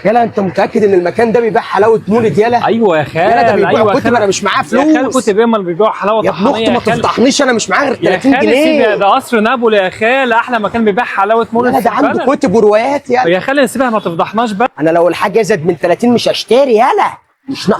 يلا انت متاكد ان المكان ده بيبيع حلاوه مولد؟ يلا ايوه يا خال، يلا ده بيبيع ايوه كتب، انا مش معايا يا خال فلوس كتب ايه؟ ما بيبيعوا حلاوه يا ابن طحينيه اختي، ما يا خال. تفضحنيش، انا مش معايا غير يا 30 خال جنيه سيبها، ده قصر نابولي يا خال، احلى مكان بيبيع حلاوه مولد يلا في ده عنده البلد. كتب وروايات. يلا يا خال سيبها، ما تفضحناش بقى. انا لو الحاجه زاد من 30 مش هشتري. يلا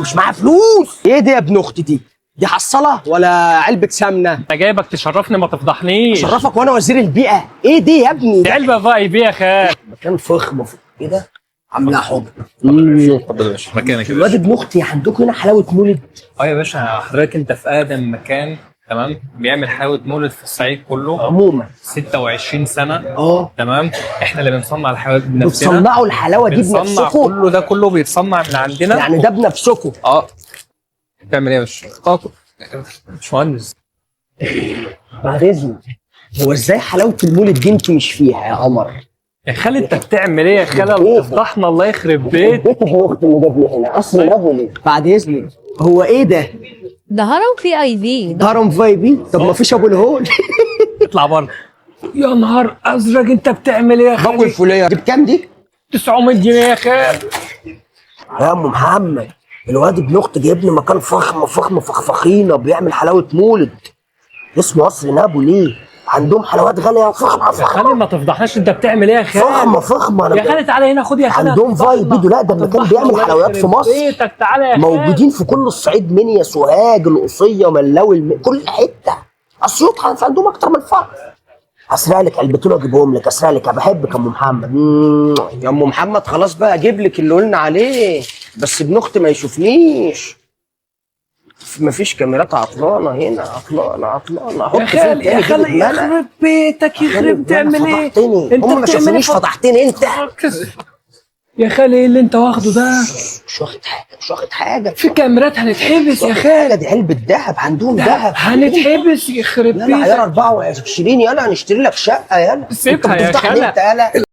مش معايا فلوس. ايه دي يا ابن اختي؟ دي حصاله ولا علبه سمنه؟ انا جايبك تشرفني، ما تفضحنيش. شرفك وانا وزير البيئه. ايه دي يا ابني؟ دي علبه فاي بي يا خال. مكان فخم. ايه ده؟ عاملها حب. اتفضل يا باشا، مكانك يا الواد باشا. ابن اختي عندكم هنا حلاوه مولد؟ اه يا باشا، حضرتك انت في اقدم مكان تمام بيعمل حلاوه مولد في الصعيد كله، عموما 26 سنه. اه تمام، احنا اللي بنصنع الحلويات بنفسنا. بتصنعوا الحلاوه دي بنصنع بنفسكم؟ كله، ده كله بيتصنع من عندنا. يعني ده بنفسكم؟ اه. بتعمل ايه يا باشا؟ مش مهندس. بعد اذنك، هو ازاي حلاوه المولد دي انتوا مش فيها يا قمر؟ يا خال انت بتعمل ايه يا خال؟ بتفضحنا، الله يخرب بيت. بيت ابن اختي اللي جابني هنا قصر نابولي. بعد اذنك، هو ايه ده؟ ده هرم في اي في. هرم في بي؟ طب ما فيش ابو الهول. اطلع بره. يا نهار ازرق، انت بتعمل ايه يا ابو خال؟ الفوليه دي بكام دي؟ 900 جنيه يا خال. يا ام محمد، الواد ابن اختي جايبني مكان فخم فخفخينه بيعمل حلاوه مولد اسمه قصر نابولي. عندهم حلويات غاليه فخمه يا خالي ما تفضحناش، انت بتعمل ايه يا خال؟ فخمه يا خالي تعالى هنا، خد يا خالي. عندهم فاي بيدو. لا ده المكان بيعمل حلويات في مصر. بيتك تعالى يا خال. موجودين في كل الصعيد، منيا، سوهاج، القصيه، ملاوي، كل حته. اسيوط عندهم اكتر من فرع. اسرق لك علبتين واجيبهم لك. اسرق لك، بحبك يا ام محمد. يا ام محمد خلاص بقى اجيب لك اللي قلنا عليه، بس ابن اختي ما يشوفنيش. مفيش كاميرات عطلانه هنا. عطلانه يا خال يا خال يخرب بيتك، يخرب تعمل ايه؟ انت هم ما شافونيش فضحتني انت. يا خال ايه اللي انت واخده ده؟ مش واخد حاجه. في كاميرات هنتحبس يا خال. دي علبه ذهب، عندهم ذهب. هنتحبس يخرب يلا بيتك. عيار 24. يلا هنشتري لك شقه. يلا سيبها انت يا بتفضحني خالة. انت. يلا